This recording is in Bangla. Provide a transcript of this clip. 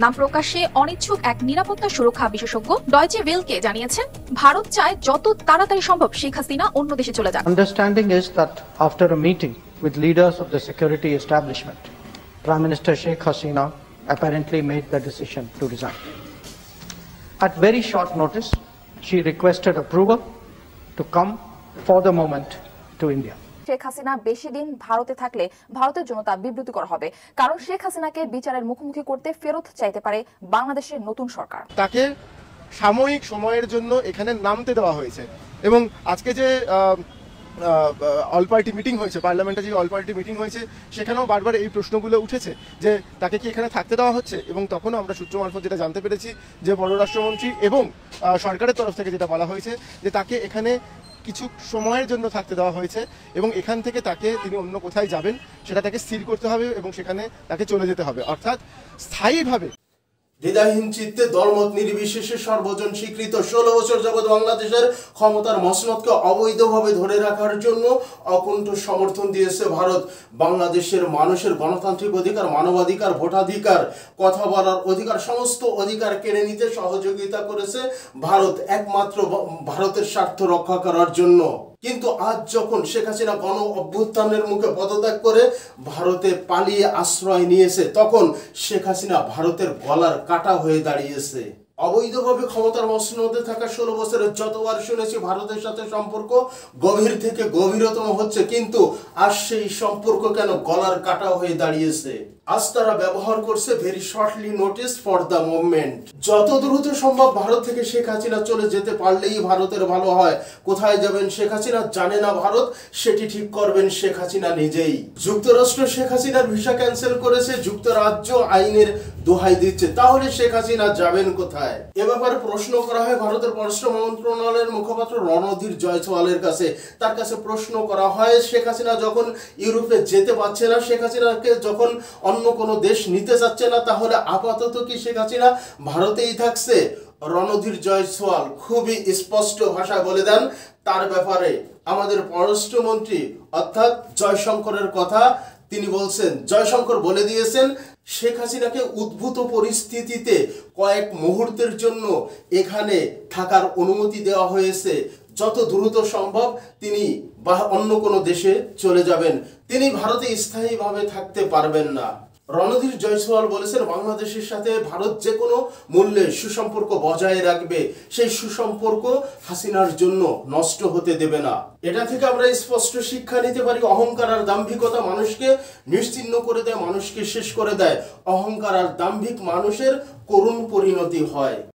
নাম প্রকাশে অনিচ্ছুক এক নিরাপত্তা সুরক্ষা বিশেষজ্ঞ ডয়চে ওয়েলকে জানিয়েছেন, ভারত চায় যত তাড়াতাড়ি সম্ভব শেখ হাসিনা অন্য দেশে চলে যাক। Understanding is that after a meeting with leaders of the security establishment, Prime Minister Sheikh Hasina apparently made the decision to resign. At very short notice, she requested approval to come for the moment to India. Sheikh Hasina বেশি দিন ভারতে থাকলে ভারতের জন্য তা বিব্রতকর হবে, কারণ শেখ হাসিনাকে বিচারের মুখোমুখি করতে ফেরত চাইতে পারে বাংলাদেশের নতুন সরকার। তাকে সাময়িক সময়ের জন্য এখানে নামতে দেওয়া হয়েছে এবং আজকে যে অল পার্টি মিটিং হয়েছে, পার্লামেন্টে যে অল পার্টি মিটিং হয়েছে, সেখানেও বারবার এই প্রশ্নগুলো উঠেছে যে তাকে কি এখানে থাকতে দেওয়া হচ্ছে। এবং তখনও আমরা সূত্র মারফত যেটা জানতে পেরেছি যে পররাষ্ট্রমন্ত্রী এবং সরকারের তরফ থেকে যেটা বলা হয়েছে যে তাকে এখানে কিছু সময়ের জন্য থাকতে দেওয়া হয়েছে এবং এখান থেকে তাকে তিনি অন্য কোথায় যাবেন সেটা তাকে স্থির করতে হবে এবং সেখানে তাকে চলে যেতে হবে, অর্থাৎ স্থায়ীভাবে। দ্বিধাহীন চিত্তে দলমত নির্বিশেষে সর্বজন স্বীকৃত 16 বছর যাবৎ বাংলাদেশের ক্ষমতার মসনদকে অবৈধভাবে ধরে রাখার জন্য অকুণ্ঠ সমর্থন দিয়েছে ভারত। বাংলাদেশের মানুষের গণতান্ত্রিক অধিকার, মানবাধিকার, ভোটাধিকার, কথা বলার অধিকার, সমস্ত অধিকার কেড়ে নিতে সহযোগিতা করেছে ভারত, একমাত্র ভারতের স্বার্থ রক্ষা করার জন্য। কিন্তু আজ যখন শেখ হাসিনা গণ অভ্যুত্থানের মুখে পদত্যাগ করে ভারতে পালিয়ে আশ্রয় নিয়েছে, তখন শেখ হাসিনা ভারতের গলার কাটা হয়ে দাঁড়িয়েছে। অবৈধভাবে ক্ষমতার মসনদে থাকা 16 বছরের যতবার শুনেছি ভারতের সাথে সম্পর্ক গভীর থেকে গভীরতম হচ্ছে, কিন্তু আজ সেই সম্পর্ক কেন গলার কাটা হয়ে দাঁড়িয়েছে। আজ তারা ব্যবহার করছে very shortly notice for the movement. যত দ্রুত সম্ভব ভারত থেকে শেখ হাসিনা চলে যেতে পারলেই ভারতের ভালো হয়। কোথায় যাবেন শেখ হাসিনা জানে না ভারত, সেটি ঠিক করবেন শেখ হাসিনা নিজেই। যুক্তরাষ্ট্র শেখ হাসিনার ভিসা ক্যান্সেল করেছে, যুক্তরাজ্য আইনের দোহাই দিচ্ছে, তাহলে শেখ হাসিনা যাবেন কোথায়? এ ব্যাপারে প্রশ্ন করা হয় ভারতের পররাষ্ট্র মন্ত্রণালয়ের মুখপাত্র রণধীর জয়সওয়ালের কাছে। তার কাছে প্রশ্ন করা হয়, শেখ হাসিনা যখন ইউরোপে যেতে পারছে না, শেখ হাসিনাকে যখন অন্য কোনো দেশ নিতে চাচ্ছে না, তাহলে আপাতত কি শেখ হাসিনা ভারতেই থাকছে? রণধীর জয়সওয়াল খুবই স্পষ্ট ভাষায় বলে দেন তার ব্যাপারে। আমাদের পররাষ্ট্রমন্ত্রী অর্থাৎ জয়শঙ্করের কথা তিনি বলছেন, জয়শঙ্কর বলে দিয়েছেন শেখ হাসিনাকে উদ্ভূত পরিস্থিতিতে কয়েক মুহূর্তের জন্য এখানে থাকার অনুমতি দেওয়া হয়েছে। যত দ্রুত সম্ভব তিনি অন্য কোনো দেশে চলে যাবেন, তিনি ভারতে স্থায়ীভাবে থাকতে পারবেন না। রণধীর জয়সওয়াল বলেছেন বাংলাদেশের সাথে ভারত যে কোনো মূল্যে সুসম্পর্ক বজায় রাখবে, সেই সুসম্পর্ক হাসিনার জন্য নষ্ট হতে দেবে না। এটা থেকে আমরা স্পষ্ট শিক্ষা নিতে পারি, অহংকার আর দাম্ভিকতা মানুষকে নিশ্চিহ্ন করে দেয়, মানুষকে শেষ করে দেয়। অহংকার আর দাম্ভিক মানুষের করুণ পরিণতি হয়।